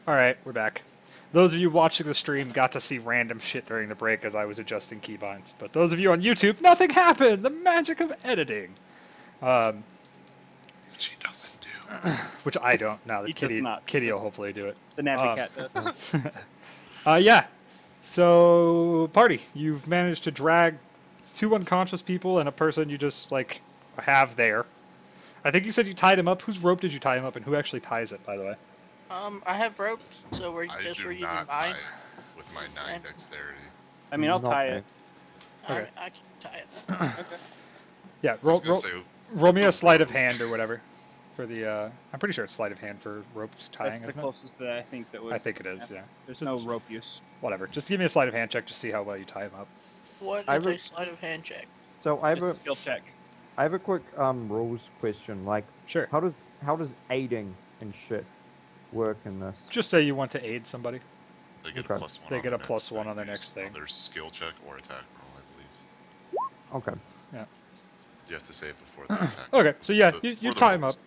Alright, we're back. Those of you watching the stream got to see random shit during the break as I was adjusting keybinds. But those of you on YouTube, nothing happened! The magic of editing! Which he doesn't do. Which I don't now. The He does not. kitty will hopefully do it. The nappy cat does. Yeah. So, party. You've managed to drag 2 unconscious people and a person you just, like, have there. I think you said you tied him up. Whose rope did you tie him up and who actually ties it, by the way? I have ropes, so we're I just do using not mine. tie it with my 9 dexterity. I mean, I'll tie it. Okay. I can tie it. Okay. Yeah, I was gonna say, roll me a sleight of hand or whatever. For the, I'm pretty sure it's sleight of hand for ropes tying, That's the isn't it? closest that I think that would. I think it is, yeah. There's Just- no rope use. Whatever. Just give me a sleight of hand check to see how well you tie him up. What I is a re- sleight of hand check? So I have Just a a skill check. quick rules question. Like, Sure. how does aiding and shit work in this? Just say you want to aid somebody. they get Okay. a +1. They on get their a +1 next on their thing. next thing. Either skill check or attack roll, I believe. Okay. You have to say it before the attack. Okay, so yeah, The- you for the tie him up. rolls.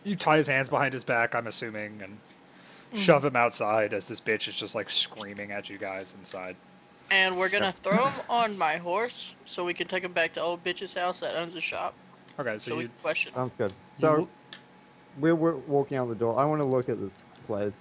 You tie his hands behind his back, I'm assuming, and shove him outside as this bitch is just like screaming at you guys inside. And we're gonna throw him on my horse so we can take him back to old bitch's house that owns a shop. Okay, So so we you can question him. Sounds good. So we're walking out the door. I want to look at this place.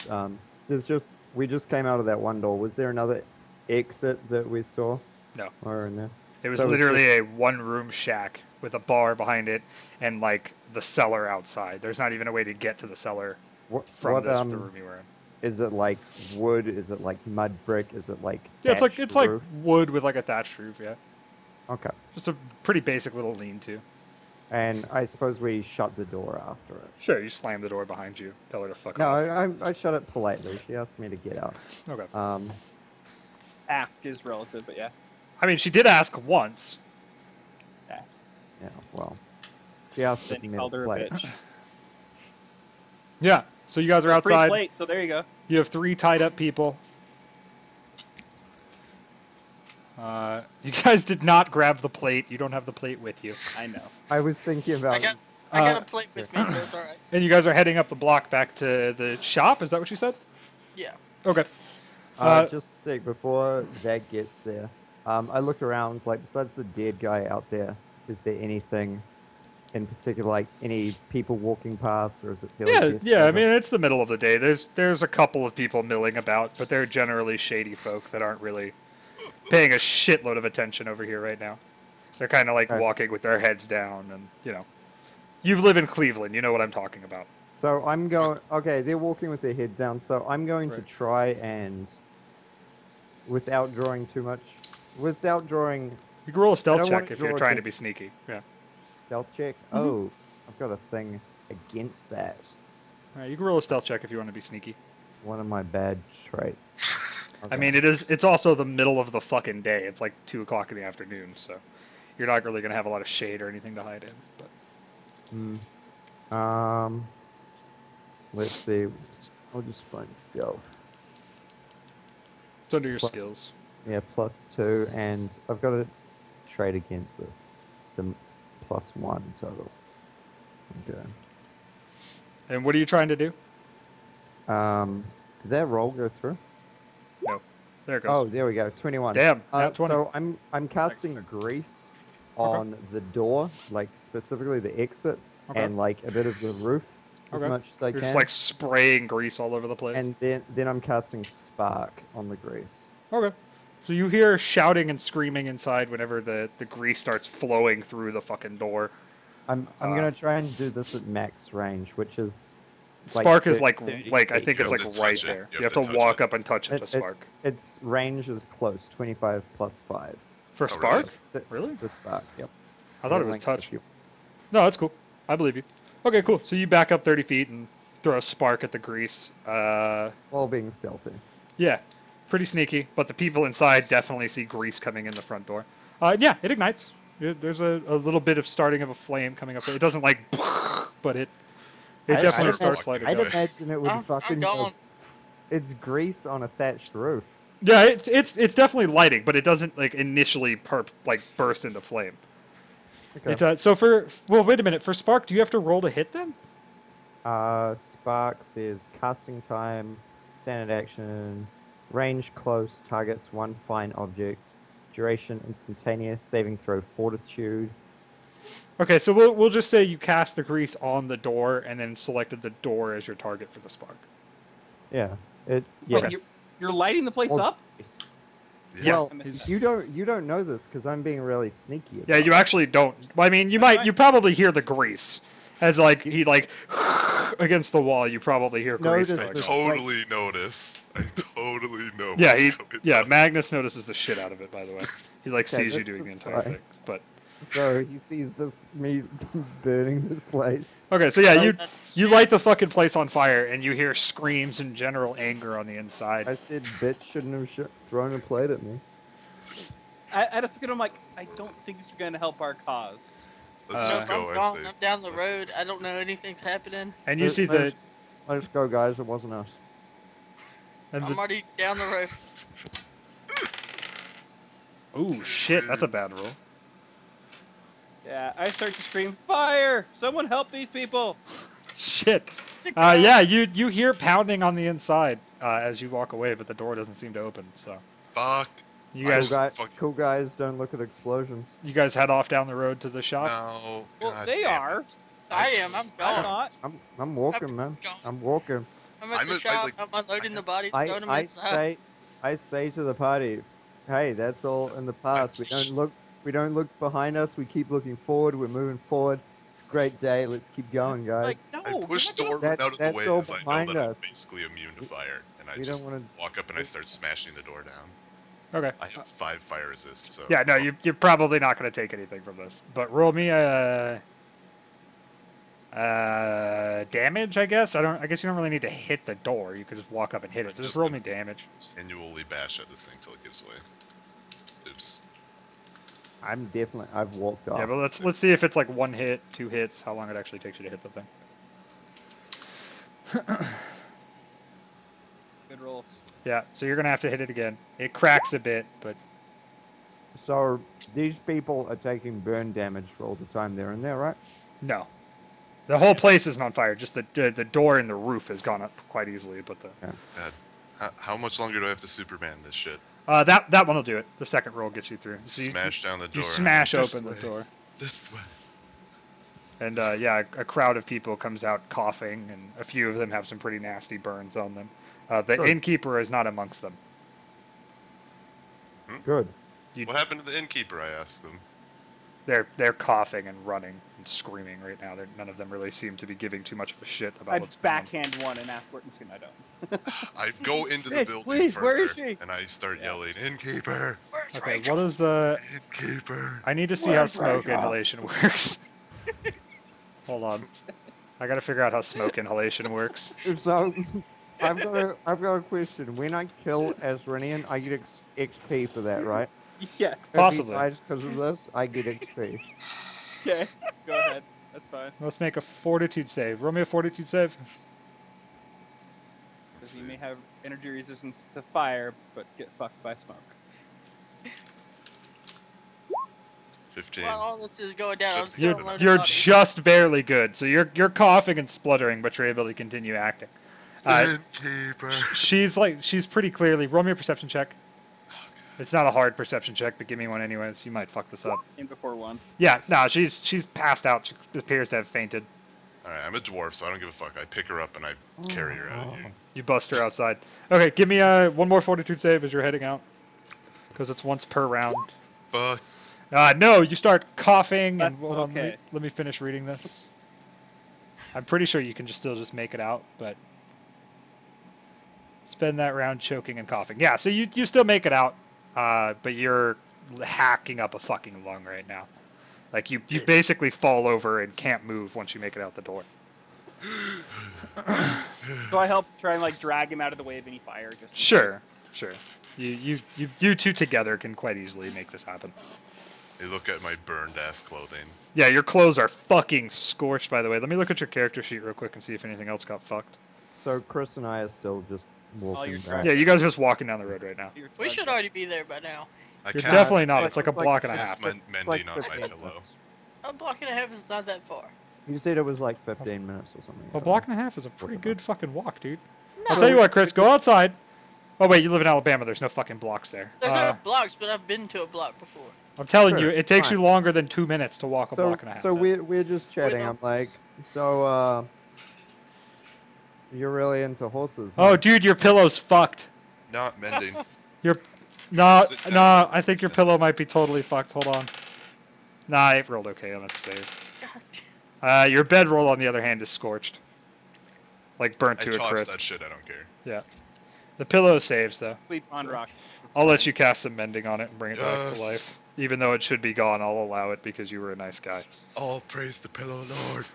We just came out of that one door. Was there another exit that we saw? No. Or in there? it was so it's literally a one-room shack with a bar behind it and like the cellar outside. There's not even a way to get to the cellar What from the um room you were in. is it like wood? Is it like mud brick? Is it like Yeah, it's thatched like roof? wood with like a thatched roof. Yeah, Okay. just a pretty basic little lean-to. And I suppose we shut the door after it. Sure, you slam the door behind you. Tell her to fuck No, off. I shut it politely. She asked me to get out. Okay. Ask is relative, but yeah. I mean, she did ask once. Yeah, well. She asked Then if he me called to her a play. bitch. Yeah. So you guys are Free outside. plate, so there you go. You have 3 tied up people. You guys did not grab the plate. You don't have the plate with you. I know. I was thinking about I got a plate with me, so it's alright. And you guys are heading up the block back to the shop. Is that what you said? Yeah. Okay. just a sec before that gets there. I look around, like, besides the dead guy out there, is there anything in particular, like any people walking past, or is it fairly Yeah, desolate? yeah. I mean, it's the middle of the day. There's a couple of people milling about, but they're generally shady folk that aren't really paying a shitload of attention over here right now. They're kind of like Okay. walking with their heads down, and you live in Cleveland. You know what I'm talking about. So I'm going. Okay, they're walking with their head down. So I'm going to Right. try and, without drawing too much, without drawing You can roll a I stealth don't want check if you're George trying to- to be sneaky. Yeah. stealth check. Oh, I've got a thing against that. All right, you can roll a stealth check if you want to be sneaky. It's one of my bad traits. I Okay. mean, it's also the middle of the fucking day. It's like 2 o'clock in the afternoon, so you're not really gonna have a lot of shade or anything to hide in. But Let's see. I'll just find stealth. it's under your Plus- skills. Yeah, +2, and I've got a trait against this. So +1 total. Okay. And what are you trying to do? Did that roll go through? No. There it goes. Oh, there we go. 21. Damn, nat 20. So I'm casting grease on the door, like specifically the exit, Okay. and like a bit of the roof, as Okay. much as I You're can. just like spraying grease all over the place. And then I'm casting spark on the grease. Okay. So you hear shouting and screaming inside whenever the grease starts flowing through the fucking door. I'm gonna try and do this at max range, which is like Spark is the- like the- I think You it's have like to right touch it. there. You You have have to to touch walk it. up and touch it to spark. Its range is close, 25 plus 5. For Oh, spark? The- Really? The spark, yep. I thought it The was length touch. if you- No, that's cool. I believe you. Okay, cool. So you back up 30 feet and throw a spark at the grease. While being stealthy. Yeah, pretty sneaky, but the people inside definitely see grease coming in the front door. Yeah, it ignites. There's a little bit of starting of a flame coming up. It doesn't like, but it definitely I'd starts imagine- lighting I'd up. imagine it would I'm fucking. going. It's grease on a thatched roof. Yeah, it's definitely lighting, but it doesn't like initially burst into flame. Okay. It's so wait a minute, for spark, do you have to roll to hit then? Spark says casting time Standard action. Range close. Targets one fine object. Duration instantaneous. Saving throw fortitude. Okay, so we'll just say you cast the grease on the door and then selected the door as your target for the spark. Yeah. Wait, Okay. you're lighting the place Or- up? Yeah. Well, I missed that. you don't know this because I'm being really sneaky. Yeah, about you it. actually don't. Well, I mean, you probably hear the grease as like he like against the wall. You probably hear grease. Notice I going this, on. totally notice. I totally know. Yeah, what's he coming yeah up. Magnus notices the shit out of it. By the way, he like Okay, sees you this doing the is entire fine. thing. But So he sees me burning this place. okay, so yeah, you Shit. light the fucking place on fire and you hear screams and general anger on the inside. I said, bitch shouldn't have thrown a plate at me. I had to look at him like, I don't think it's going to help our cause. Let's So just if go. I'm I gone, say. I'm down the road. I don't know anything's happening. And you see the Let's go, guys. It wasn't us. and I'm already down the road. oh shit, that's a bad roll. Yeah, I start to scream, fire! Someone help these people! Shit. To go. Yeah, you hear pounding on the inside as you walk away, but the door doesn't seem to open. So Fuck. you Cool, guys fucking- cool guys don't look at explosions. head off down the road to the shop. No. Well, God they damn are. it. I am. I'm I'm gone. not. I'm walking, man. Gone. I'm walking. I'm at I'm the a- I shop. like- I'm unloading the bodies, I, throwing them I inside. say to the party, hey, that's all in the past. We don't look behind us. We keep looking forward. We're moving forward. It's a great day. Let's keep going, guys. Like, no, I you're push not gonna- Storm That- out of the that's way all as I know behind that us. I'm basically immune to fire, and I We just don't wanna- walk up and I start smashing the door down. Okay. I have 5 fire resist, so Yeah, no, you're probably not going to take anything from this. But roll me a damage, I guess. I guess you don't really need to hit the door. You could just walk up and hit it. So just Just roll the- me damage. continually bash at this thing till it gives way. Oops. I've walked off. Yeah, but let's see if it's like 1 hit, 2 hits, how long it actually takes you to hit the thing. Good rolls. Yeah, so you're going to have to hit it again. It cracks a bit, but So these people are taking burn damage for all the time they're in there, right? no. The whole place isn't on fire. Just the door and the roof has gone up quite easily, but the God. How much longer do I have to Superman this shit? that one will do it. The second roll gets you through. So Smash down the door. you smash This open the way. door. This way. And yeah, a crowd of people comes out coughing, and a few of them have some pretty nasty burns on them. The Sure. innkeeper is not amongst them. Good. What happened to the innkeeper? I asked them. They're coughing and running and screaming right now. None of them really seem to be giving too much of a shit about I what's going on. backhand one and ask where to my don't. I go into the Bitch, building please, further, where is she? and I start Yeah. yelling, "Innkeeper! Where's Okay, Rachel? what is the? Innkeeper!" I need to see how Where's smoke Rachel? inhalation works. Hold on, I gotta figure out how smoke inhalation works. So I've got a question. When I kill Azrinian, I get XP for that, right? Yes. Possibly. Because of this, I get XP. Okay. Go ahead. That's fine. Let's make a fortitude save. Roll me a fortitude save. Because he may have energy resistance to fire, but get fucked by smoke. 15. While all this is going down, I'm Should- still You're unloading you're bodies. just barely good. So you're coughing and spluttering, but you're able to continue acting. Innkeeper! She's pretty clearly. Roll me a perception check. It's not a hard perception check, but give me one anyways. You might fuck this up. In before one. Yeah, no, she's passed out. She appears to have fainted. Alright, I'm a dwarf, so I don't give a fuck. I pick her up and I carry her out of here. You bust her outside. Okay, give me one more fortitude save as you're heading out, because it's once per round. Fuck. No, you start coughing and That's hold on, okay. let me finish reading this. I'm pretty sure you can still just make it out, but spend that round choking and coughing. Yeah, so you still make it out, but you're hacking up a fucking lung right now. Like you basically fall over and can't move once you make it out the door. So I help try and like drag him out of the way of any fire. Just Sure. You two together can quite easily make this happen. They look at my burned ass clothing. Yeah, your clothes are fucking scorched, by the way. Let me look at your character sheet real quick and see if anything else got fucked. So Chris and I are still just walking you're back. Yeah, you guys are just walking down the road right now. We should already be there by now. I You're cast- definitely not. like- It's like a it's like- block and a cast half. mending like on my 15 pillow. minutes. A block and a half is not that far. You said it was like 15 minutes or something. A block and a half is a pretty good fucking walk, dude. I'll No, tell you what, Chris. Go outside. Oh wait, you live in Alabama. There's no fucking blocks there. there's no blocks, but I've been to a block before. I'm telling you, Sure, it takes fine. you longer than 2 minutes to walk a So, block and a half. so we're just chatting. With I'm like, so you're really into horses? Oh, huh? dude, your pillow's fucked. Not mending. Your, nah, Sit down. nah. I think your Sit pillow might be totally fucked. Hold on. Nah, it rolled okay on its save. God. Your bedroll, on the other hand, is scorched. Like burnt I to a tossed crisp. that shit. I don't care. Yeah. The pillow saves though. Sleep on rocks. I'll let you cast some mending on it and bring it back to Yes. life. Even though it should be gone, I'll allow it because you were a nice guy. All praise the pillow lord.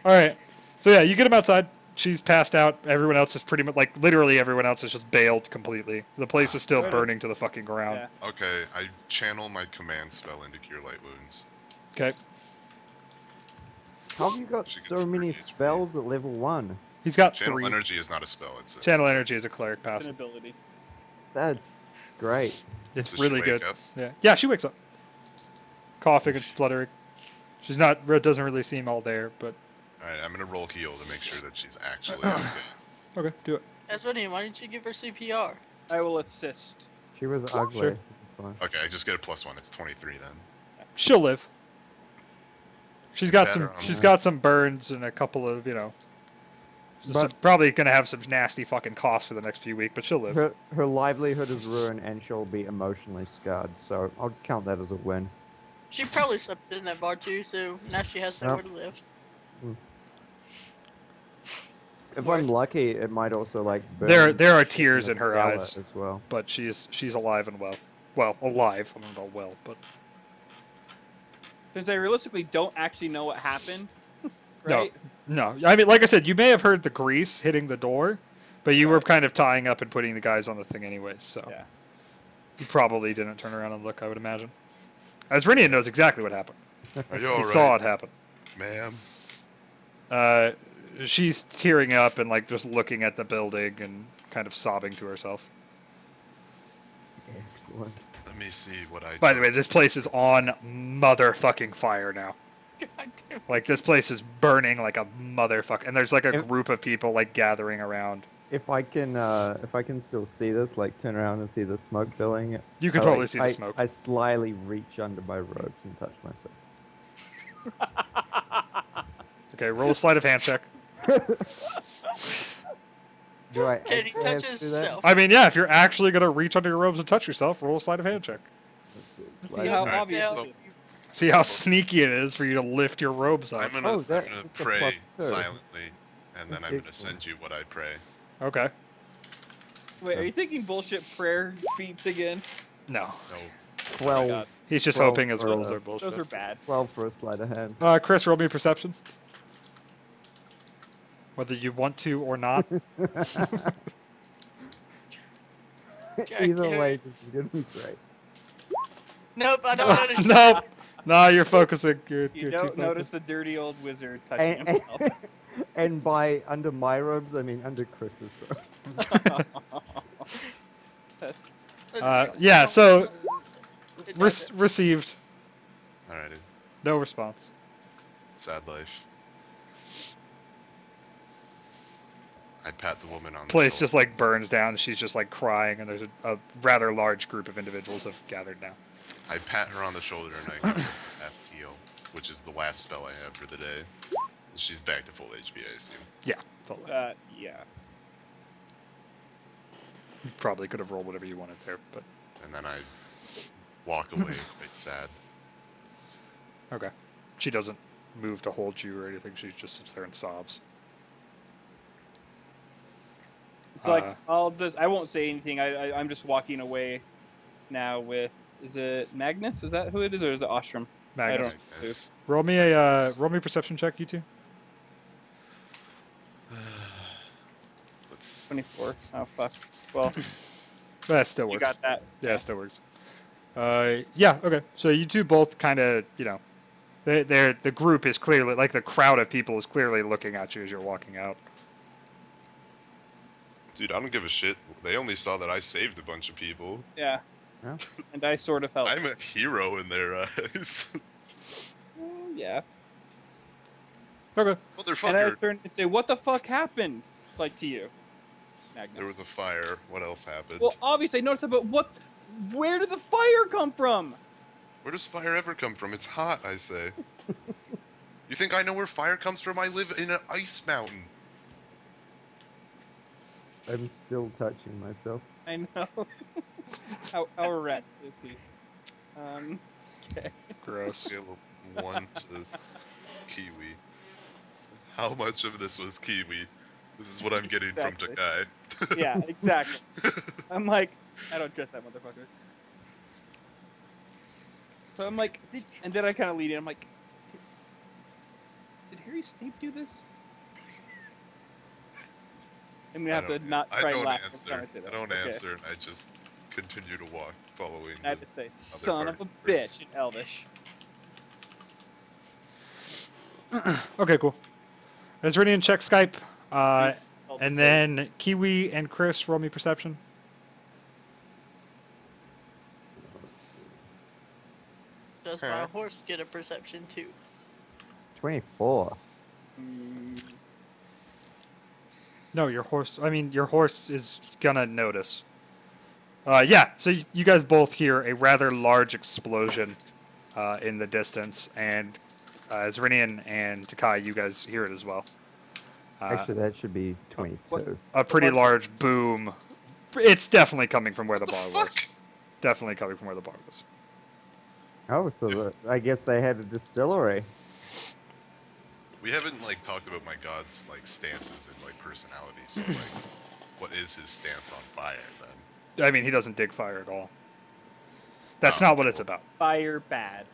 All right. So yeah, you get him outside. She's passed out. Everyone else is pretty much like literally everyone else is just bailed completely. The place is still Good. burning to the fucking ground. Yeah. Okay, I channel my command spell into cure light wounds. Okay. How have you got She gets so many 30 HP. spells at level 1? He's got Channel 3. energy is not a spell. It's a, Channel energy is a cleric It's an passive. ability. That's great. It's Does she really wake good. up? Yeah. Yeah, she wakes up. Coughing and spluttering. She's not doesn't really seem all there, but Alright, I'm gonna roll heal to make sure that she's actually okay. okay, do it. Esmond, why didn't you give her CPR? I will assist. She was ugly. Sure. It's fine. Okay, I just get a +1. It's 23 then. She'll live. She's got Better some. on She's that. got some burns and a couple of probably gonna have some nasty fucking coughs for the next few weeks, but she'll live. Her livelihood is ruined and she'll be emotionally scarred, so I'll count that as a win. She probably slept in that bar too, so now she has nowhere Yep. to live. If I'm lucky, it might also like burn There are in tears the in her cellar eyes, as well. but she's alive and well. Well, alive. I don't know well, but Since I realistically don't actually know what happened, No. right? no. I mean, like I said, you may have heard the grease hitting the door, but you were kind of tying up and putting the guys on the thing anyways, so Yeah. you probably didn't turn around and look. I would imagine. Asrinian knows exactly what happened. Are you He alright, saw it happen. ma'am? She's tearing up and like just looking at the building and kind of sobbing to herself. Excellent. Let me see what I By do. the way, this place is on motherfucking fire now. God damn. Like this place is burning like a motherfucker, and there's like a Yep. group of people like gathering around. If I can still see this, like turn around and see the smoke billowing. You can I, totally like, see the smoke. I slyly reach under my robes and touch myself. Okay, roll a sleight of hand check. Do I Can he actually have touch to do that? himself? I mean, yeah, if you're actually gonna reach under your robes and touch yourself, roll a sleight of hand check. Let's see, See sleight how of- Alright, obvious. so- it is. See how sneaky it is for you to lift your robes up. I'm gonna, Oh, that- I'm gonna that's a pray +2. silently, and then That's I'm gonna excellent. send you what I pray. Okay. Wait, are you thinking bullshit prayer feats again? No, No, 12, God. he's just Well, hoping his or, rolls uh, are bullshit. Those are bad. 12 for a sleight of hand. Chris, roll me perception. Whether you want to or not. Either way, this is gonna be great. Nope, I don't understand. Nope. No, you're focusing. You're You too don't notice focused. the dirty old wizard touching And, himself. and by under my robes, I mean under Chris's robes. That's, Yeah, so It doesn't. received. alrighty. No response. Sad life. I pat the woman on the Place shoulder. just like burns down. She's just like crying, and there's a rather large group of individuals have gathered now. I pat her on the shoulder and I give her last heal, which is the last spell I have for the day. She's back to full HP, I assume. Yeah, totally. yeah. You probably could have rolled whatever you wanted there, but And then I walk away quite sad. okay. She doesn't move to hold you or anything. She just sits there and sobs. It's like Uh, I won't say anything. I'm just walking away now with. Is it Magnus? Is that who it is, or is it Ostrom? Magnus. don't- I guess. Roll me a perception check, you two. Let's 24. Oh fuck. Well, That still you works. got that. Yeah, it still works. Yeah, okay. So you two both kind of, the group is clearly, like the crowd of people is clearly looking at you as you're walking out. Dude, I don't give a shit. They only saw that I saved a bunch of people. Yeah. Yeah. And I sort of helped. I'm a hero in their eyes. Yeah. Okay. And I Motherfucker. turn and say, "What the fuck happened? like to you, Magna. There was a fire. What else happened? Well, obviously I noticed that, but what? Where did the fire come from? Where does fire ever come from? It's hot, I say. You think I know where fire comes from? I live in an ice mountain. I'm still touching myself. I know. Our rat. Let's see. Okay. Gross. Scale of 1 to kiwi. How much of this was kiwi? This is what I'm getting Exactly. from Takai. Yeah, exactly. I'm like, I don't trust that motherfucker. So I'm like, and then I kind of lead in. I'm like, did Harry Snape do this? I'm gonna have to not I try don't laugh answer. every time I say that. I don't Okay. answer. I just continue to walk, following I the would say, other son of a party members. bitch in Elvish. Okay, cool. Ezrinian, check Skype. Oh, And then Kiwi and Chris, roll me perception. Let's see. Does my horse get a perception too? 24. mm, No, your horse. I mean, your horse is gonna notice. Yeah. So you guys both hear a rather large explosion in the distance, and Ezrinian and Takai, you guys hear it as well. Actually, that should be 22. A pretty large boom. It's definitely coming from where the What the bar was. fuck? Definitely coming from where the bar was. Oh, so I guess they had a distillery. We haven't like talked about my god's like stances and like personality. So like, what is his stance on fire then? I mean, he doesn't dig fire at all. That's Oh, not what okay, it's well. about. fire bad.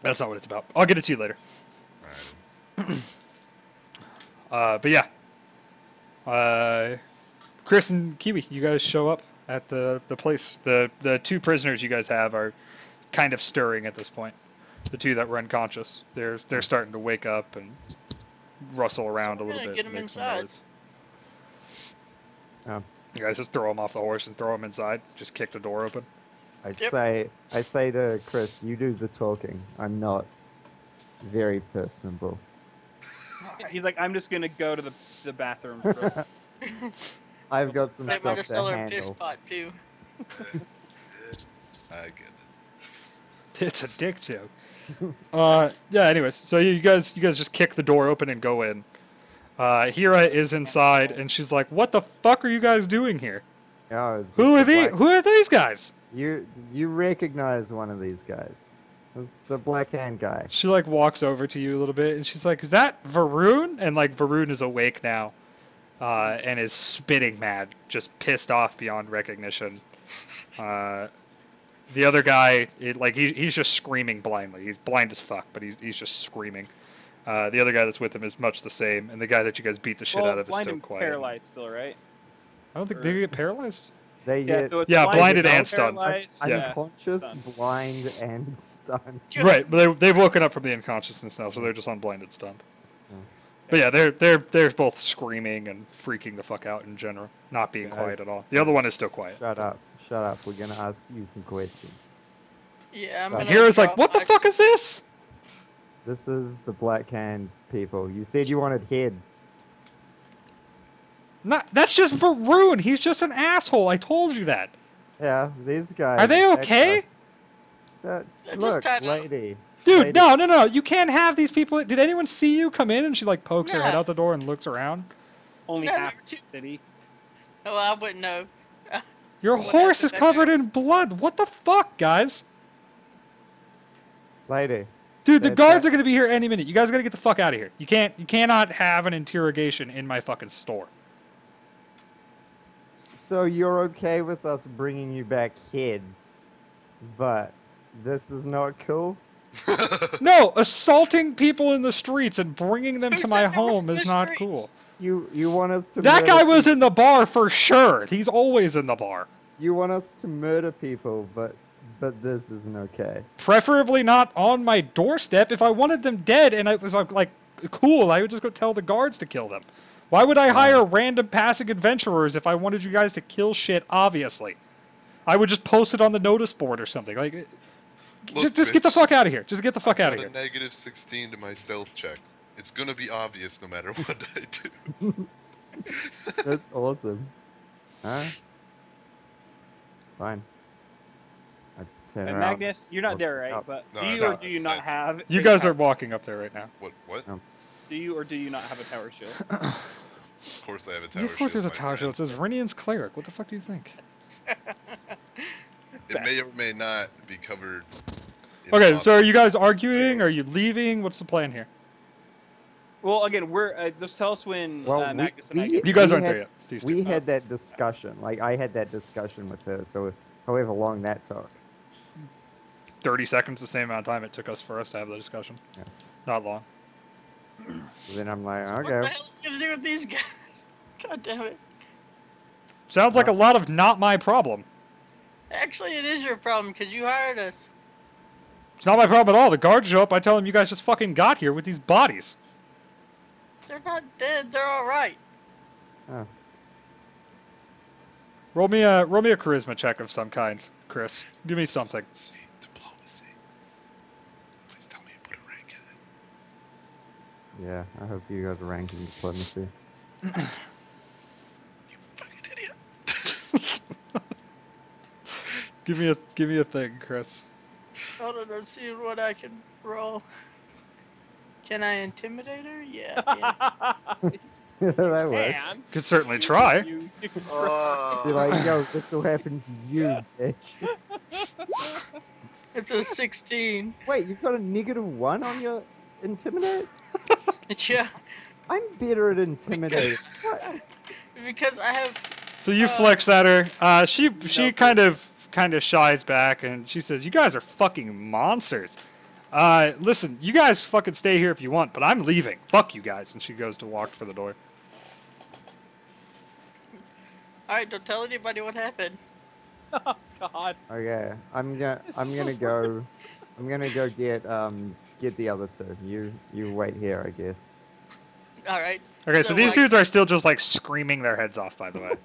That's not what it's about. I'll get it to you later. Alright. But yeah. Chris and Kiwi, you guys show up at the place. The two prisoners you guys have are kind of stirring at this point. The two that were unconscious. They're starting to wake up and rustle around a we're little gonna bit. get 'em make some inside. noise. Oh. You guys just throw them off the horse and throw them inside. Just kick the door open. I Yep. say to Chris, you do the talking. I'm not very personable. He's like, I'm just gonna go to the bathroom. For I've got some They might stuff have to stole our piss handle. pot too. I get it. It's a dick joke. Yeah. Anyways, so you guys just kick the door open and go in. Hira is inside, and she's like, "What the fuck are you guys doing here? Oh, is Who are this the these? black- Who are these guys?" You recognize one of these guys? It's the black hand guy. She like walks over to you a little bit, and she's like, "Is that Varun?" And like Varun is awake now, and is spitting mad, just pissed off beyond recognition. The other guy, he's just screaming blindly. He's blind as fuck, but he's just screaming. The other guy that's with him is much the same, and the guy that you guys beat the shit out of is blind still and quiet. paralyzed still, right? I don't think they get paralyzed. They Yeah, get so it's Yeah, blinded without and stunned. paralyzed, yeah, unconscious, stunned. blind, and stunned. Right, but they've woken up from the unconsciousness now, so they're just on blinded stunned. Hmm. But yeah, they're both screaming and freaking the fuck out in general, not being Guys. quiet at all. The other one is still quiet. Shut up. We're gonna ask you some questions. Yeah, I'm And gonna. Hira's like, drop "What the my- fuck is this?" This is the black hand people. You said you wanted heads. That's just Varun. He's just an asshole. I told you that. Yeah, these guys. Are they attacked okay? us. They're just Look, tied up. lady. Dude, Lady. no. You can't have these people. Did anyone see you come in? And she like pokes her head No. out the door and looks around. Only No, half we were too- the city. Oh, I wouldn't know. Your What horse is happened back covered there? in blood. What the fuck, guys? Lady. Dude, the That- guards that- are gonna be here any minute. You guys gotta get the fuck out of here. You cannot have an interrogation in my fucking store. So you're okay with us bringing you back heads, but this is not cool? No, assaulting people in the streets and bringing them Who to said my they were home in is the not streets? cool. You want us to That murder guy was peop- in the bar for sure. He's always in the bar. You want us to murder people, but this isn't okay. Preferably not on my doorstep. If I wanted them dead and it was like cool, I would just go tell the guards to kill them. Why would I hire random passing adventurers if I wanted you guys to kill shit? Obviously, I would just post it on the notice board or something. Like, Look, just get the bitch, fuck out of here. Just get the fuck I've out of got here. a -16 to my stealth check. It's gonna be obvious no matter what I do. That's awesome. Huh? Fine. I turn And around. Magnus, you're not look there, right? up. But No, do I'm you or not. do you not have? You a guys tower- are walking up there right now. What? Do you or do you not have a tower shield? Of course I have a tower Yeah, of course, shield, there's a my tower shield. It friend. says Rinian's cleric. What the fuck do you think? It may or may not be covered. in Okay, moss. so are you guys arguing? Are you leaving? What's the plan here? Well, again, we're just tell us when Well, Magnus and I get You guys we aren't there had- yet. These two. We had that discussion. Like, I had that discussion with her, so however long that took. 30 seconds, the same amount of time it took us for us to have the discussion. Yeah. Not long. So then I'm like, What the okay. hell are you gonna do with these guys? God damn it. Sounds like a lot of not my problem. Actually, it is your problem because you hired us. It's not my problem at all. The guards show up. I tell them you guys just fucking got here with these bodies. They're not dead. They're all right. Oh. Roll me a charisma check of some kind, Chris. Give me something. Diplomacy. Please tell me you put a rank in it. Yeah, I hope you guys are ranking diplomacy. You fucking idiot. Give me a thing, Chris. Hold on, I'm seeing what I can roll. Can I intimidate her? Yeah. Yeah. That works. and Could certainly try. you Be like, yo, this will happen to you, bitch. It's a 16. Wait, you've got a -1 on your intimidate? Yeah. I'm better at intimidating. Because I have. So you flex at her. She No, kind of shies back and she says, "You guys are fucking monsters. Listen, you guys fucking stay here if you want, but I'm leaving. Fuck you guys." And she goes to walk for the door. Alright, don't tell anybody what happened. oh God. Okay, I'm gonna go get the other two. You wait here, I guess. Alright. Okay, so these dudes are still just like screaming their heads off. By the way.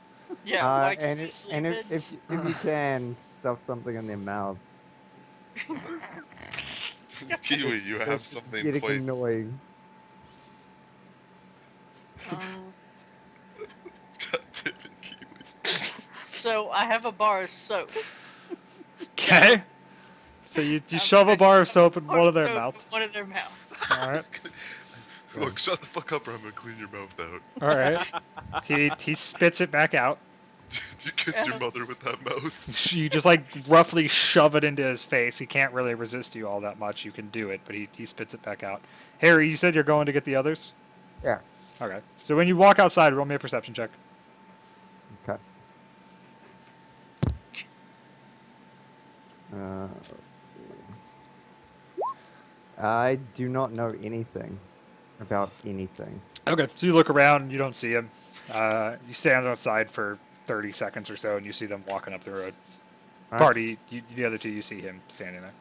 Yeah. why can't And you sleep in? if you can stuff something in their mouths. Kiwi, you have That's something getting quite. annoying. God damn it, Kiwi. So I have a bar of soap. Okay. So you I'm shove a gonna bar of shove soap in bar one of of their soap in mouths. One of their mouths. All right. Look, shut the fuck up or I'm gonna clean your mouth out. All right. He spits it back out. Did you kiss your mother with that mouth? You just like roughly shove it into his face. He can't really resist you all that much. You can do it, but he spits it back out. Harry, you said you're going to get the others? Yeah. Okay. So when you walk outside, roll me a perception check. Okay. Let's see. I do not know anything about anything. Okay. So you look around and you don't see him. You stand outside for 30 seconds or so, and you see them walking up the road. Alright. Party, the other two, you see him standing there.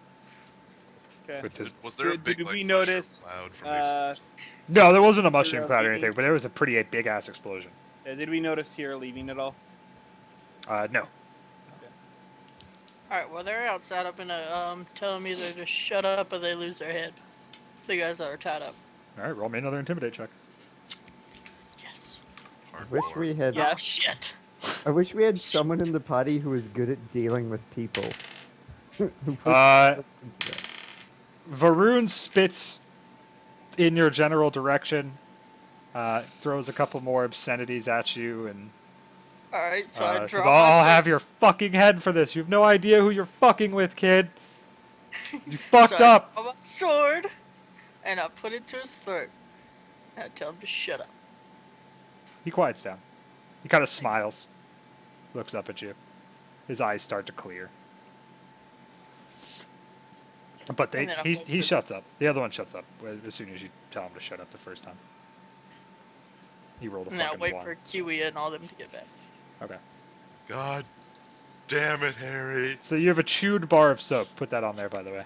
Okay. With his... Was there a Did big we like notice, mushroom cloud from the Uh, explosion? No, there wasn't a mushroom They're cloud or leaving. anything, but it was a pretty big-ass explosion. did we notice here leaving at all? No. Alright, well they're outside. I'm gonna tell them either to shut up or they lose their head. The guys that are tied up. All right, roll me another intimidate check. Yes. Wish Hardcore. we had. Yeah. Oh shit. I wish we had someone in the party who was good at dealing with people. Who put Uh, into that. Varun spits in your general direction, throws a couple more obscenities at you, and Alright, so I says, draw I'll my have your fucking head for this. You have no idea who you're fucking with, kid. You fucked so I up. draw my sword and I put it to his throat. And I tell him to shut up. He quiets down. He kind of smiles, looks up at you. His eyes start to clear. But And then I he wait for- shuts up. The other one shuts up as soon as you tell him to shut up the first time. He rolled a And I fucking wait one. for Kiwi and all them to get back. Okay. God damn it, Harry. So you have a chewed bar of soap. Put that on there, by the way.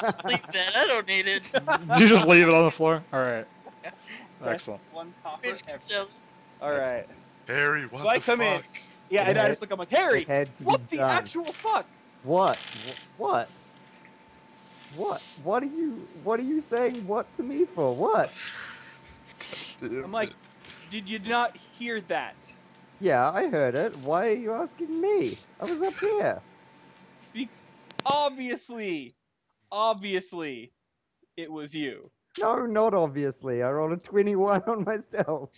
Just leave that. I don't need it. You just leave it on the floor? All right. Excellent. One copper. Bitch can sell it. All right. Harry, what So I the come in. fuck? Yeah, and I It just look. I'm like, Harry, It had to be what the done. actual fuck? What? What? What? What are you saying what to me for? What? I'm like, did you not hear that? Yeah, I heard it. Why are you asking me? I was up here. Obviously, it was you. No, not obviously. I rolled a 21 on myself.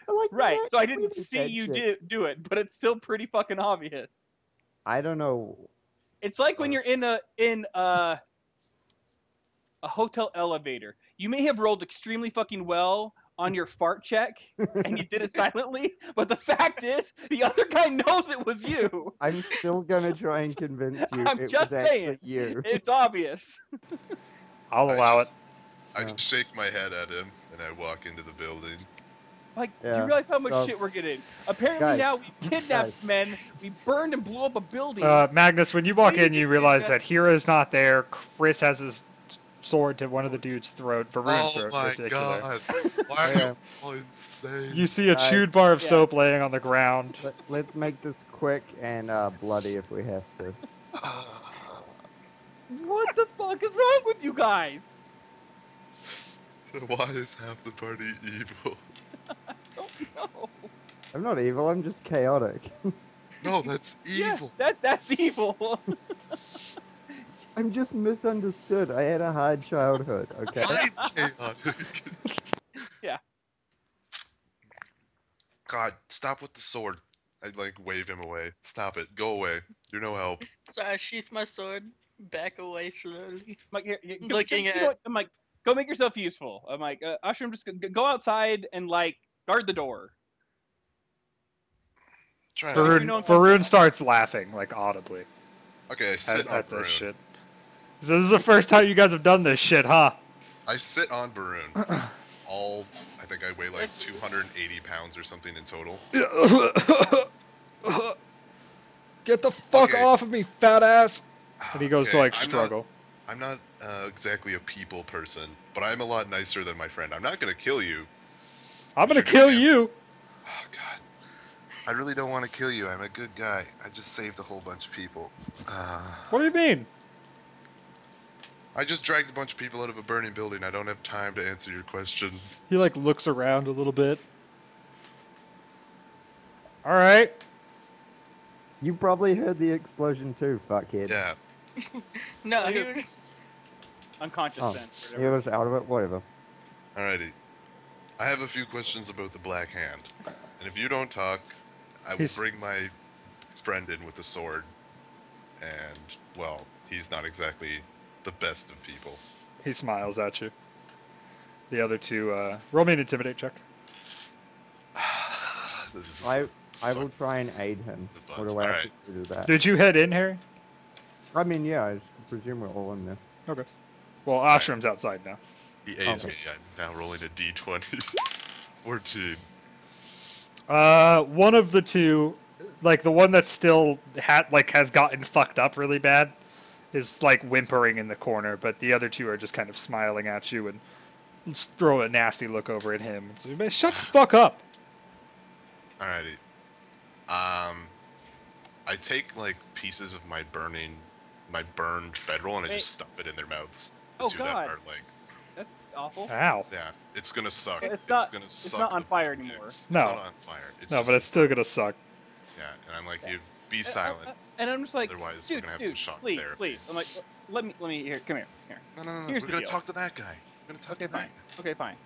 I like to Right. So I randomly didn't do see that you shit. do it, but it's still pretty fucking obvious. I don't know. It's like when you're in a hotel elevator. You may have rolled extremely fucking well on your fart check, and you did it silently, but the fact is, the other guy knows it was you. I'm still gonna try and convince you I'm it just was actually saying, you. it's obvious. I'll allow it. I Yeah. just shake my head at him and I walk into the building. Like, do Yeah, you realize how much so- shit we're getting? Apparently Guys, now we've kidnapped guys. men, we burned and blew up a building. Magnus, when you walk We in, you can do realize that. that Hira's not there. Chris has his sword to one of the dude's throat, Varun's Oh throat in my particular. god! Why are Okay. you all insane? You see a Guys. chewed bar of Yeah. soap laying on the ground. Let's make this quick and bloody if we have to. What the fuck is wrong with you guys? Why is half the party evil? Don't know. I'm not evil. I'm just chaotic. No, that's Yeah, evil. that's evil. I'm just misunderstood. I had a hard childhood. Okay. I'm chaotic. Yeah. God, stop with the sword. I'd like wave him away. Stop it. Go away. You're no help. So I sheath my sword, back away slowly. I'm like, here, Looking you know at- what? I'm like, go make yourself useful. I'm like, Ashram, just go outside and like guard the door. Try So not- you know- Varun starts laughing, like audibly, Okay, I sit on at this Varun. shit. So this is the first time you guys have done this shit, huh? I sit on Varun. I think I weigh like 280 pounds or something in total. Get the fuck Okay. off of me, fat ass! And he goes to Okay, like I'm struggle. I'm not exactly a people person, but I'm a lot nicer than my friend. I'm not gonna kill you. I'm gonna You're kill gonna you. Oh god. I really don't want to kill you. I'm a good guy. I just saved a whole bunch of people. What do you mean? I just dragged a bunch of people out of a burning building. I don't have time to answer your questions. He like looks around a little bit. All right. You probably heard the explosion too, fuckhead. Yeah. No, Oh, he yeah. was. Unconscious Oh, then. he Whatever. was out of it. Whatever. Alrighty. I have a few questions about the Black Hand. And if you don't talk, I will He's- bring my friend in with the sword. And, well, he's not exactly the best of people. He smiles at you. The other two, roll me an intimidate check. This is I suck will try and aid him. the What butts. do I have Alright. to do that? Did you head in, Harry? I mean, yeah, I presume we're all in there. Okay. Well, Ashram's outside now. He aids Okay. me. I'm now rolling a d20. 14. One of the two, like the one that's still has gotten fucked up really bad, is like whimpering in the corner, but the other two are just kind of smiling at you and just throw a nasty look over at him. So, "Man, shut the fuck up." Alrighty. I take like pieces of my burned bedroll and I Wait. just stuff it in their mouths. The Oh, two that God. are like, That's awful. Ow. yeah, it's gonna suck. It's It's not- gonna it's suck. not on the fire big anymore. dicks. No. It's not on fire. It's No, just but it's still gonna suck. yeah, and I'm like, you be silent. And I'm just like, Otherwise, we're dude, gonna have some dude, shock please, terapi. please. I'm like, let me here, come here. No. Here's We're the gonna deal. talk to that guy. We're gonna talk Okay, to that fine. guy. Okay, fine.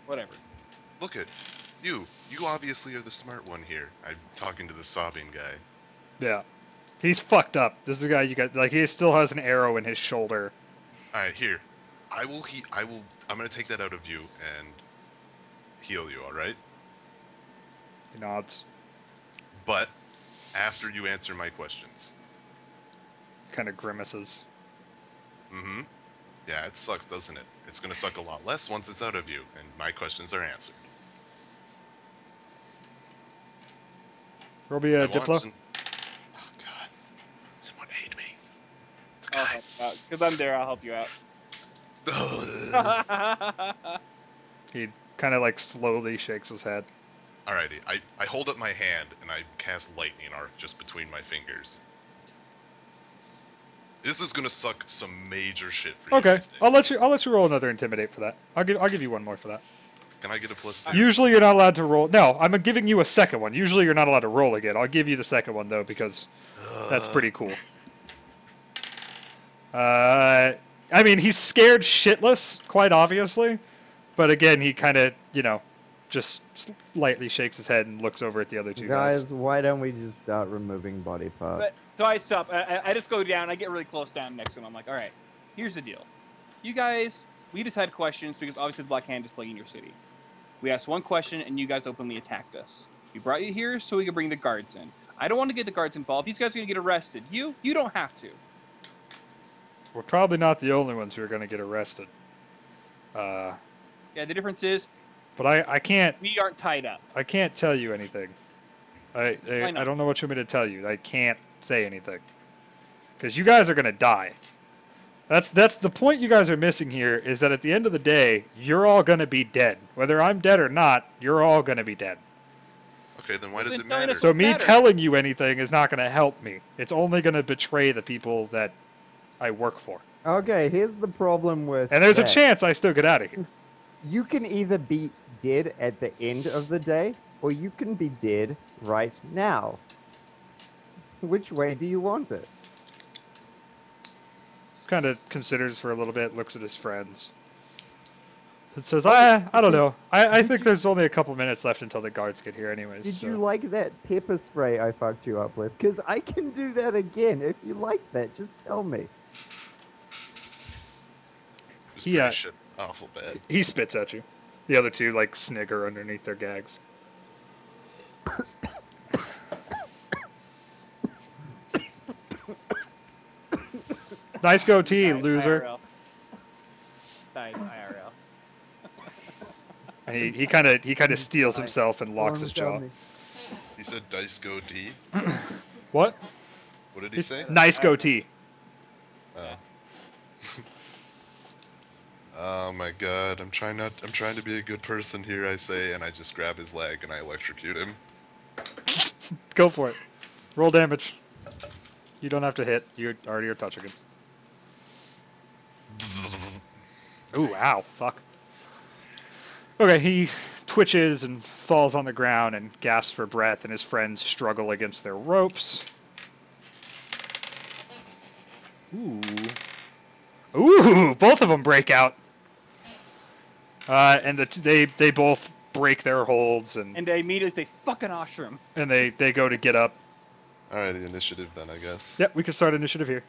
Whatever. Look at you. You obviously are the smart one here. I'm talking to the sobbing guy. Yeah. He's fucked up. This is the guy you got. Like, he still has an arrow in his shoulder. All right, here. I'm gonna take that out of you and heal you. All right. He nods. But after you answer my questions. Kind of grimaces. Mm-hmm. Yeah, it sucks, doesn't it? It's gonna suck a lot less once it's out of you, and my questions are answered. Roll me a I want Diplo. to- Oh God! Someone aid me. I'll help you out. Because I'm there, I'll help you out. He kind of like slowly shakes his head. Alrighty, I hold up my hand and I cast lightning arc just between my fingers. This is gonna suck some major shit for you Okay, guys. I'll let you roll another intimidate for that. I'll give you one more for that. Can I get a +2? Usually you're not allowed to roll. No, I'm giving you a second one. Usually you're not allowed to roll again. I'll give you the second one though because that's pretty cool. I mean, he's scared shitless, quite obviously, but again, he kind of, just lightly shakes his head and looks over at the other two guys. Guys, why don't we just start removing body But, parts? so I stop. I just go down. I get really close down next to him. I'm like, all right, here's the deal. You guys, we just had questions because obviously the Black Hand is plaguing your city. We asked one question and you guys openly attacked us. We brought you here so we could bring the guards in. I don't want to get the guards involved. These guys are going to get arrested. You don't have to. We're probably not the only ones who are going to get arrested. Yeah, the difference is But I can't. we aren't tied up. I can't tell you anything. I Why not? don't know what you want me to tell you. I can't say anything because you guys are gonna die. That's the point you guys are missing here. Is that at the end of the day, you're all gonna be dead. Whether I'm dead or not, you're all gonna be dead. Okay, then why does Then it tell me matter? to- So me matter. telling you anything is not gonna help me. It's only gonna betray the people that I work for. Okay, here's the problem with And there's a that. chance I still get out of here. You can either be dead at the end of the day, or you can be dead right now. Which way do you want it? Kind of considers for a little bit, looks at his friends. It says, I don't know. I think there's only a couple minutes left until the guards get here anyways. Did so- you like that pepper spray I fucked you up with? Because I can do that again. If you like that, just tell me. It's Yeah. pretty shit awful bad. He spits at you. The other two, like, snigger underneath their gags. Nice goatee, Nice, loser. IRL. Nice IRL. And he kind of steals himself and locks his jaw. He said dice go D. What? What did he say? Nice goatee. Oh my god, I'm trying to be a good person here, I say, and I just grab his leg and I electrocute him. Go for it. Roll damage. You don't have to hit. You already are touching him. Ooh, ow. Fuck. Okay, he twitches and falls on the ground and gasps for breath, and his friends struggle against their ropes. Ooh. Ooh, both of them break out. And they both break their holds, and And they immediately say, fucking Ashram. they go to get up. Alrighty, initiative then, I guess. Yep, we can start initiative here.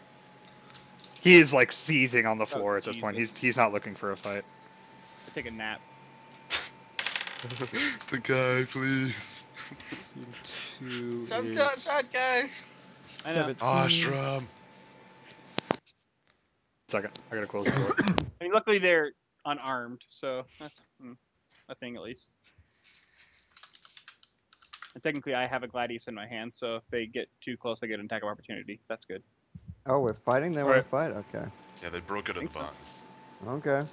He is like seizing on the floor at this point. Jesus. He's not looking for a fight. I take a nap. The guy, please. So outside, guys. I know. Ashram. Second, I gotta close the door. I mean, luckily they're unarmed, so that's a thing at least. And technically, I have a gladius in my hand, so if they get too close, I get an attack of opportunity. That's good. Oh, we're fighting? They want Right. to fight? Okay. Yeah, they broke out of the bonds. Okay.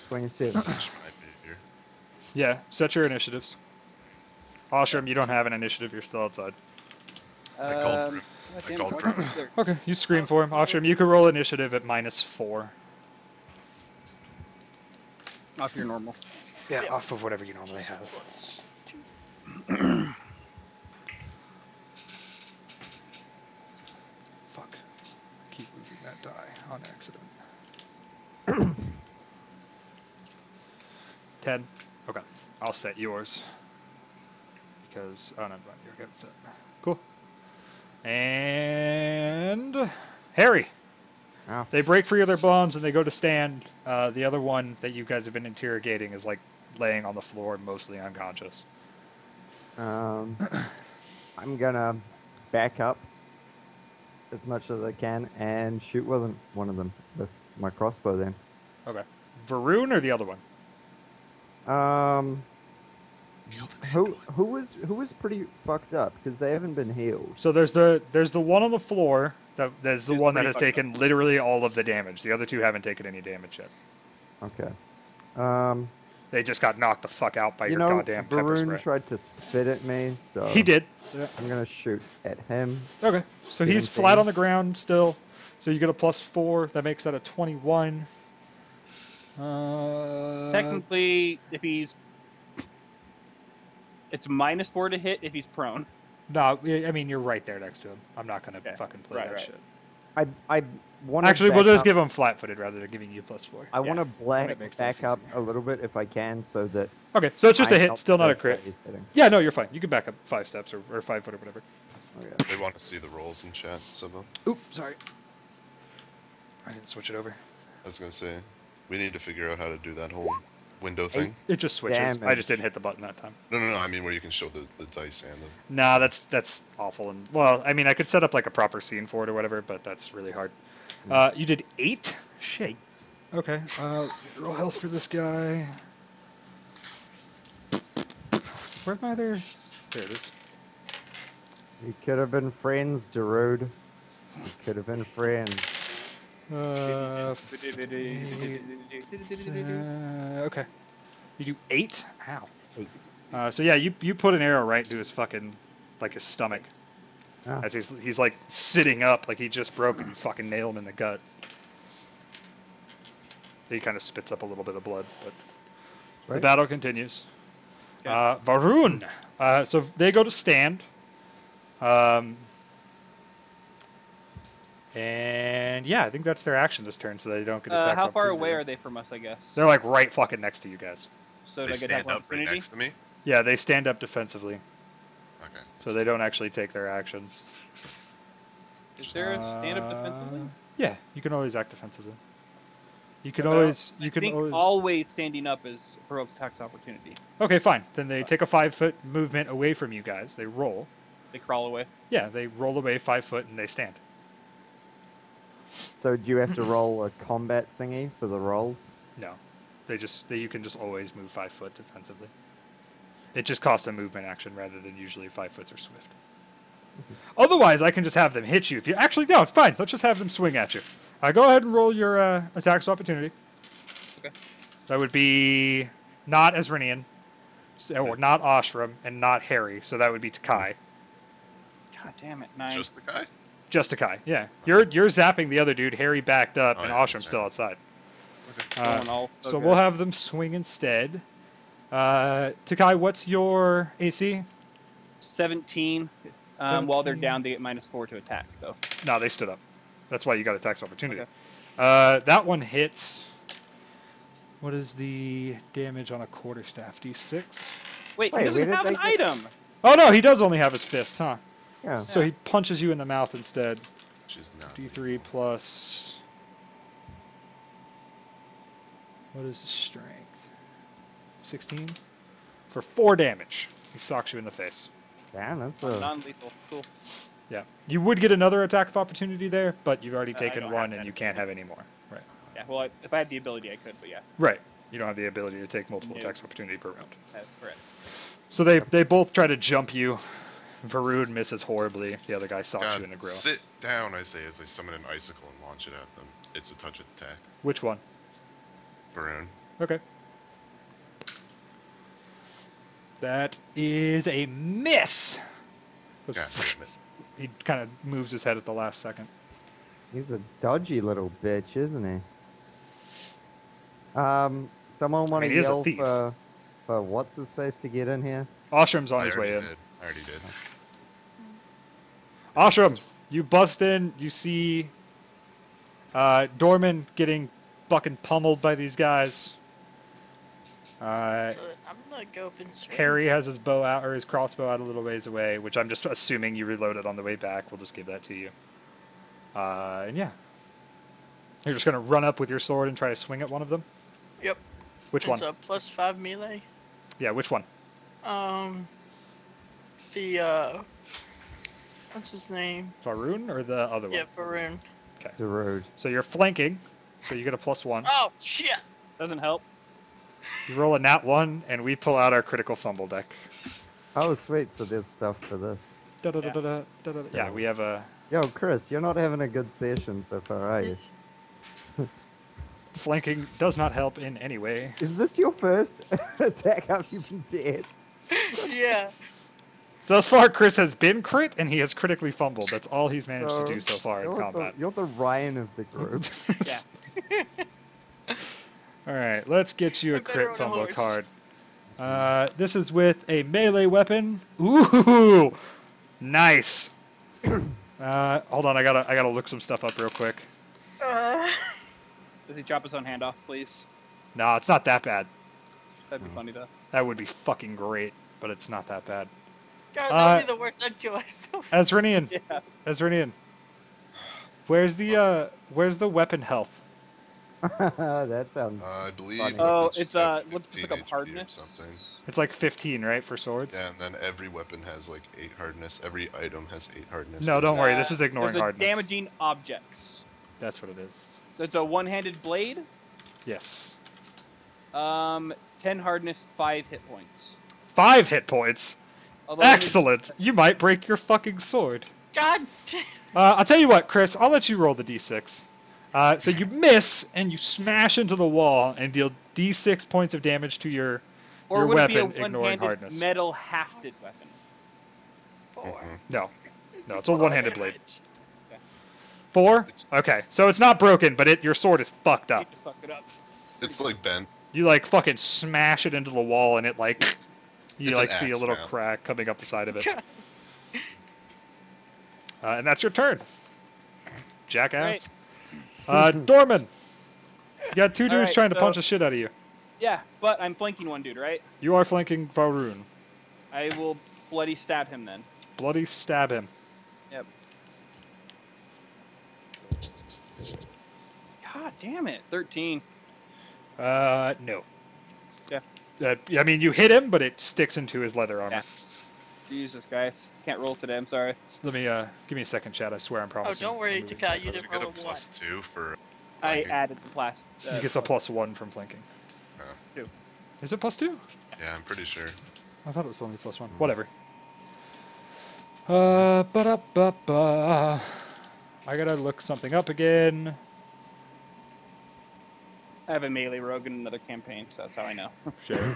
27. Finish my beer. Yeah, set your initiatives. Ashram, you don't have an initiative. You're still outside. I called for him. I called for him. Okay, you scream for him. Ashram, you can roll initiative at -4. Off your normal. Yeah, off of whatever you normally have. Fuck. Keep moving that die on accident. 10. Okay. I'll set yours. Because, oh, never mind. You're good set. Cool. And Harry. Oh. They break free of their bonds and they go to stand. The other one that you guys have been interrogating is like laying on the floor, mostly unconscious. I'm gonna back up as much as I can and shoot one of them with my crossbow then. Okay. Varun or the other one? Who was pretty fucked up because they haven't been healed. So there's the one on the floor. There's the Who's one that pretty has fucked taken literally all of the damage. The other two haven't taken any damage yet. Okay. They just got knocked the fuck out by You your know, goddamn pepper Varun spray. tried to spit at me, so He did. Yeah. I'm gonna shoot at him. Okay. So he's 17. flat on the ground still. So you get a +4. That makes that a 21. Technically, if he's... It's -4 to hit if he's prone. No, I mean, you're right there next to him. I'm not going to Okay. fucking play Right, that right. shit. I want Actually, we'll back just up, give him flat-footed rather than giving you +4. I want to That makes life back up easier. a little bit if I can, so that Okay, so it's just a I hit, help still not a those crit. guys hitting. Yeah, no, you're fine. You can back up 5 steps or 5 foot or whatever. Okay. They want to see the rolls in chat, Sebo. Oop, sorry. I didn't switch it over. I was gonna say, we need to figure out how to do that whole window thing. It just switches. I Damage. just didn't hit the button that time. No, I mean where you can show the dice and the. Nah, that's awful. And well, I mean, I could set up like a proper scene for it or whatever, but that's really hard. You did 8? Shit. Okay. Roll health for this guy. Where's my other? There it is. We could have been friends, Darude. We could have been friends. Okay. You do 8? Ow. So yeah, you put an arrow right into his fucking, like his stomach. Ah. As he's like sitting up, like he just broke, and you fucking nail him in the gut. He kind of spits up a little bit of blood, but the Right. battle continues. Okay. Varun. So they go to stand. And yeah, I think that's their action this turn, so they don't get attacked. How far away are they from us, I guess? They're like right fucking next to you guys. So They do I get stand attack up right opportunity? next to me. Yeah, they stand up defensively, Okay. so they don't actually take their actions. Is there a stand-up defensively? Yeah, you can always act defensively. You can Okay, always. I You can think always. always standing up is heroic attack opportunity. Okay, fine. Then they take a 5-foot movement away from you guys. They roll. They crawl away. Yeah, they roll away 5 foot and they stand. So do you have to roll a combat thingy for the rolls? No, you can just always move 5 foot defensively. It just costs a movement action rather than usually 5 foots are swift. Otherwise, I can just have them hit you. If you actually no, fine. Let's just have them swing at you. Go ahead and roll your attacks of opportunity. Okay. That would be not Ezranian, or not Oshram, and not Harry. So that would be Takai. God damn it! 9. Just the guy. Just Takai. Yeah, you're zapping the other dude. Harry backed up, Oh, and yeah, Oshram's that's still right. outside. Okay. Going all So so we'll good. have them swing instead. Takai, what's your AC? 17. While they're 17. down, they get -4 to attack, though. No, they stood up. That's why you got attacks of opportunity. Okay. That one hits. What is the damage on a quarterstaff? D6? Wait, Wait, he doesn't where did have an they get- item. Oh no, he does only have his fists, huh? Yeah. So he punches you in the mouth instead. She's not. D3 plus. What is his strength? 16? For 4 damage. He socks you in the face. Damn, that's a... Non-lethal. Cool. Yeah. You would get another attack of opportunity there, but you've already I taken don't one have and that you can't have any more. Right. Yeah. Well, if I had the ability, I could, but yeah, Right. You don't have the ability to take multiple No. attacks of opportunity per round. that's correct. So they both try to jump you. Varud misses horribly. The other guy socks God, you in the grill. sit down, I say, as I summon an icicle and launch it at them. It's a touch attack. Which one? Varun. Okay. That is a miss. God damn it. He kind of moves his head at the last second. He's a dodgy little bitch, isn't he? Someone want mean, to he is a yell thief. for what's his face to get in here? Oshram's on I his way already in. did. I already did. Oshram, you bust in. You see Dorman getting fucking pummeled by these guys. So I'm gonna go up and swing. Harry has his bow out, or his crossbow out a little ways away, which I'm just assuming you reloaded on the way back. We'll just give that to you. And yeah. You're just going to run up with your sword and try to swing at one of them? Yep. Which one? It's a +5 melee. Yeah, which one? What's his name? Varun or the other one? Yeah, Varun. Darude. So you're flanking, so you get a +1. Oh shit! Doesn't help. You roll a nat 1, and we pull out our critical fumble deck. Oh, sweet. So there's stuff for this. Da-da-da-da-da, da-da-da. Yeah, we have a... Yo, Chris, you're not having a good session so far, are you? Flanking does not help in any way. Is this your first attack after you've been dead? Yeah. So thus far, Chris has been crit, and he has critically fumbled. That's all he's managed to do so far in combat. You're the Ryan of the group. Yeah. All right, let's get you a I'm better crit on a fumble horse. card. This is with a melee weapon. Ooh, nice. Hold on, I gotta look some stuff up real quick. Uh, Does he chop his own hand off, please? No, it's not that bad. That'd be funny though. That would be fucking great, but it's not that bad. God, that would be the worst. I'd kill myself. Ezrinian, Yeah. Ezrinian. Where's the weapon health? That sounds. I believe. Funny. Oh, weapons it's, just have what's this, 15 like a HP or hardness? something. It's like 15, right, for swords? Yeah, and then every weapon has like 8 hardness. Every item has 8 hardness. No, don't basically. worry. This is ignoring the hardness. damaging objects. That's what it is. So it's a one-handed blade. Yes. 10 hardness, 5 hit points. 5 hit points. Although when Excellent. You might break your fucking sword. God damn. I'll tell you what, Chris. I'll let you roll the d6. So you miss and you smash into the wall and deal d6 points of damage to your Or would weapon, it be a ignoring one-handed hardness. metal hafted weapon? 4. Mm-mm. No, no, it's a one-handed blade. damage. 4. It's- Okay, so it's not broken, but your sword is fucked You up. just fuck it up. It's like bent. You like fucking smash it into the wall and it like you It's like an see a axe little now. crack coming up the side of it. God. And that's your turn. Jackass. Great. Dorman. You got 2 dudes Alright, trying to so- punch the shit out of you. Yeah, but I'm flanking one dude, right? You are flanking Varun. I will bloody stab him then. Bloody stab him. Yep. God damn it. 13. No. Yeah. I mean, you hit him, but it sticks into his leather armor. Yeah. Jesus, guys. Can't roll today, I'm sorry. Let me, give me a second, Chat. I swear I'm Oh, promising. don't worry, I'm moving Takai, you backwards. You didn't get a roll a 1. +2 for. I flanking. added the plus. He gets a +1 from flanking. Oh. 2. Is it +2? Yeah, I'm pretty sure. I thought it was only +1. Whatever. Ba-da-ba-ba. I gotta look something up again. I have a melee rogue in another campaign, so that's how I know. Sure.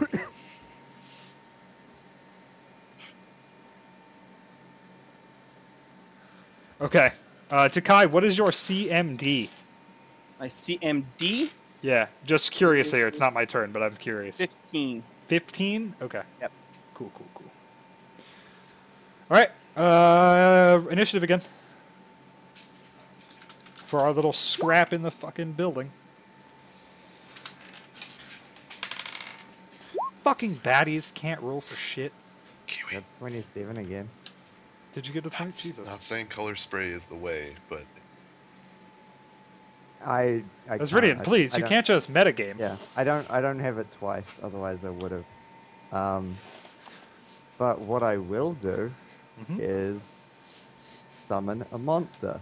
Okay. Takai, what is your CMD? My CMD? Yeah, just curious here. It's not my turn, but I'm curious. 15. 15? Okay. Yep. Cool. All right. Initiative again. For our little scrap in the fucking building. Fucking baddies can't roll for shit. Kiwi. Got 27 again. Did you get a 20? Jesus. Not saying color spray is the way, but I That's can't. brilliant. Please, I you don't- can't just metagame. Yeah, I don't have it twice. Otherwise, I would have. But what I will do Mhm. is summon a monster.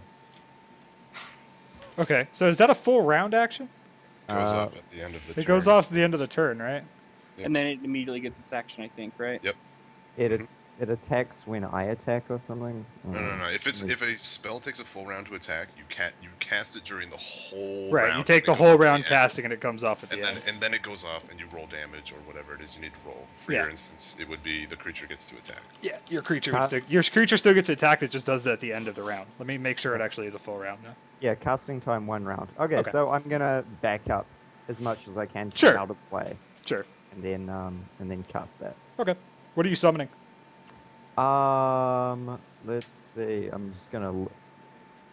Okay, so is that a full round action? goes Uh, off at the end of the It goes turn. off at the end of the turn, right? Yep. And then it immediately gets its action, I think, right? Yep. It attacks when I attack or something. No. If a spell takes a full round to attack, you cast it during the whole Right, round. you take It the goes whole up at the round end, casting and it comes off at the end. and then it goes off and you roll damage or whatever it is you need to roll. For Yeah. your instance, it would be the creature gets to attack. Yeah, your creature Ca- still gets attacked. It just does that at the end of the round. Let me make sure it actually is a full round now. Yeah, casting time 1 round. Okay, Okay. so I'm gonna back up as much as I can to Sure. out of play, Sure. and then cast that. Okay. What are you summoning? Let's see. I'm just gonna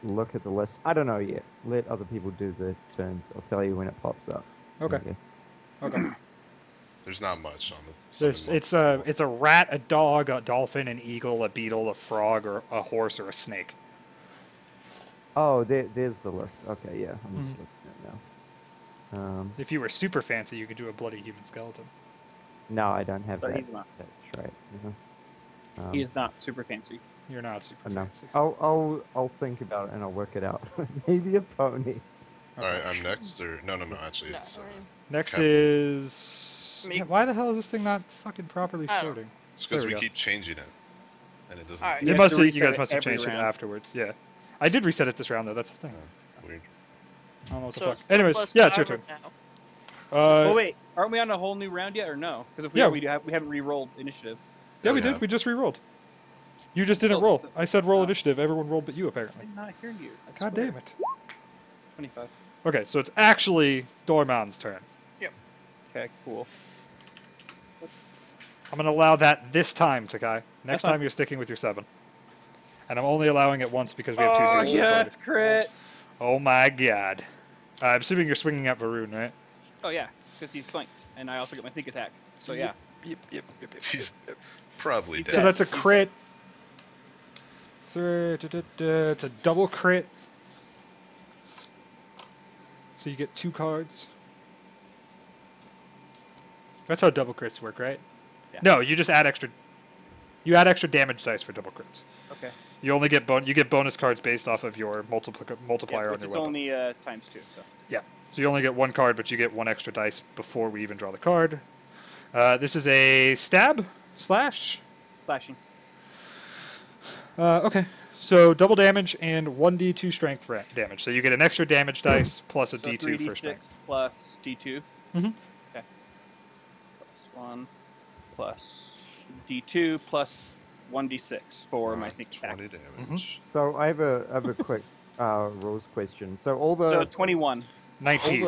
look at the list. I don't know yet. Let other people do the turns. I'll tell you when it pops up. I Okay. guess. Okay. There's not much on the. There's, summon it's monster. a rat, a dog, a dolphin, an eagle, a beetle, a frog, or a horse, or a snake. Oh, there's the list. Okay, yeah. I'm just Mhm. looking at it now. If you were super fancy, you could do a bloody human skeleton. No, I don't have But that. he's not. That trait. He is not super fancy. You're not super No. fancy. I'll think about it and I'll work it out. Maybe a pony. All right, I'm next, or no. Actually, No, it's Next Captain. is. Me. Yeah, why the hell is this thing not fucking properly I don't- sorting? it's because There we we go. keep changing it, and it doesn't. Alright. You You have must to have, you reset guys it must have every changed it round. afterwards. Yeah, I did reset it this round though. That's the thing. Weird. I don't know what So the it's fuck. still Anyways, plus yeah, it's your 5 turn. now. Oh wait, aren't we on a whole new round yet, or no? Because if we Yeah. are, we haven't re-rolled initiative. Yeah, we we did. have. We just re-rolled. You just didn't Oh, roll. I said roll oh. initiative. Everyone rolled but you, I apparently. did not hear you. I God swear. damn it. 25. Okay, so it's actually Dormoun's turn. Okay, cool. I'm going to allow that this time, Takai. Next fine. time you're sticking with your 7. And I'm only allowing it once because we have 2 Oh, heroes. in the yes, party. crit! Oh my god. I'm assuming you're swinging at Varun, right? Oh, yeah, because he's flanked. And I also get my sneak attack. So, yeah. Yep. He's probably He's dead. So dead. that's a crit. It's a double crit. So you get 2 cards. That's how double crits work, right? Yeah. No, you just add extra. You add extra damage dice for double crits. Okay. You only get you get bonus cards based off of your multiplier Yeah, on your it's weapon. only times 2, so. Yeah. So you only get 1 card, but you get 1 extra dice before we even draw the card. This is a stab slash. Slashing. Okay. So double damage and 1d2 strength damage. So you get an extra damage dice plus a So d2 3d6 for strength. plus d2. Mhm. Okay. Plus 1 plus d2 plus 1d6 for my sneak attack. 20 damage. So I have a quick rules question. So all the So 21. 19.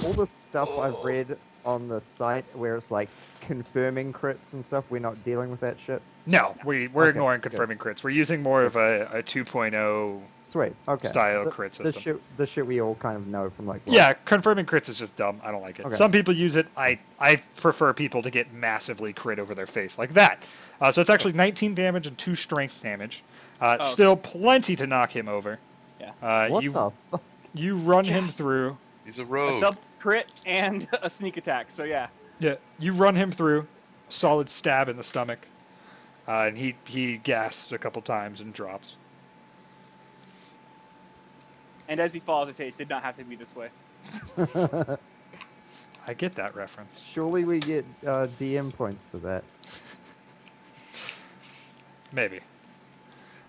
all the stuff I've read on the site where it's like confirming crits and stuff, we're not dealing with that shit. No, we're Okay, ignoring good. confirming crits. We're using more of a 2.0 Sweet. Okay. style The- crit The system. shit we all kind of know from like. Yeah, confirming crits is just dumb. I don't like it. Okay. Some people use it. I prefer people to get massively crit over their face like that. So it's actually 19 damage and 2 strength damage. Oh. Still plenty to knock him over. Yeah. What you the? you run him through. He's a A rogue. double crit and a sneak attack. So yeah. Yeah, you run him through. Solid stab in the stomach. And he gasps a couple times and drops. And as he falls, I say it did not have to be this way. I get that reference. Surely we get DM points for that. Maybe.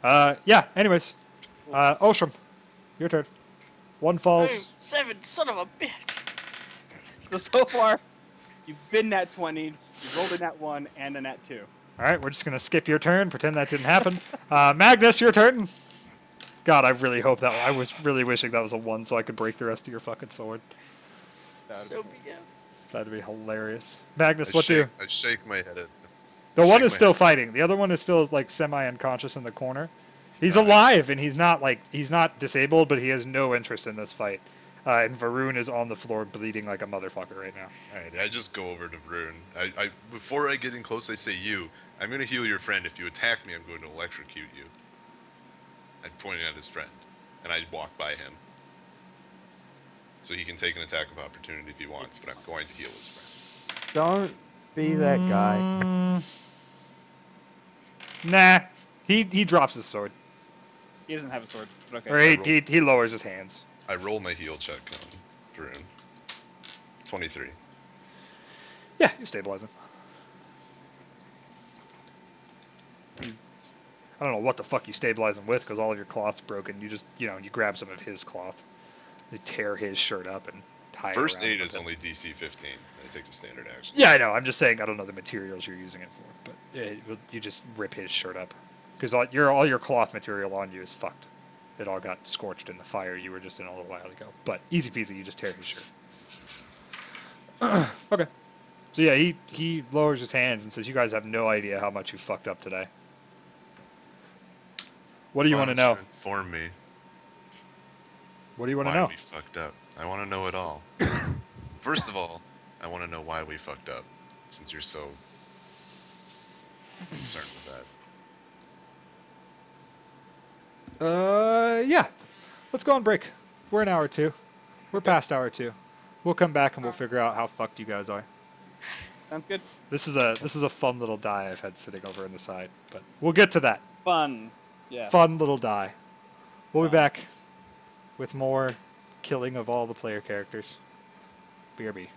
Yeah, anyways. Oshram, your turn. 1 falls. Hey, 7, son of a bitch. So far, you've been nat 20, you've rolled a nat 1 and a nat 2. Alright, we're just going to skip your turn, pretend that didn't happen. Magnus, your turn. God, I really hope that... I was really wishing that was a 1 so I could break the rest of your fucking sword. So be it. That'd be hilarious. Magnus, what do? I shake my head at. The one shake is my still head. fighting. The other one is still like semi-unconscious in the corner. He's Nice. alive and he's not disabled, but he has no interest in this fight. And Varun is on the floor bleeding like a motherfucker right now. Alright, I just go over to Varun. I before I get in close, I say, "You, I'm gonna heal your friend. If you attack me, I'm going to electrocute you." I'm pointing at his friend, and I walk by him, so he can take an attack of opportunity if he wants. But I'm going to heal his friend. Don't be that guy. Nah, he drops his sword, He doesn't have a sword, but okay. or he lowers his hands. I roll my heal check on Varun. 23. Yeah, you stabilize him. I don't know what the fuck you stabilize him with because all of your cloth's broken. You just, you grab some of his cloth. You tear his shirt up and tie it First around aid with is it. only DC 15. And it takes a standard action. Yeah, I know. I'm just saying I don't know the materials you're using it for, but you just rip his shirt up because all your cloth material on you is fucked. It all got scorched in the fire you were just in a little while ago. But easy peasy, you just tear his shirt. Okay. So yeah, he lowers his hands and says, "You guys have no idea how much you fucked up today. What do you want to know? Inform me. What do you want to Why know?" we fucked up. I want to know it all. First of all, I want to know why we fucked up, since you're so concerned with that. Yeah. Let's go on break. We're an hour 2. We're past hour 2. We'll come back and we'll figure out how fucked you guys are. Sounds good. This is a fun little die I've had sitting over on the side, but we'll get to that. Fun. Yeah. Fun little die. We'll be Fun. back with more killing of all the player characters. BRB.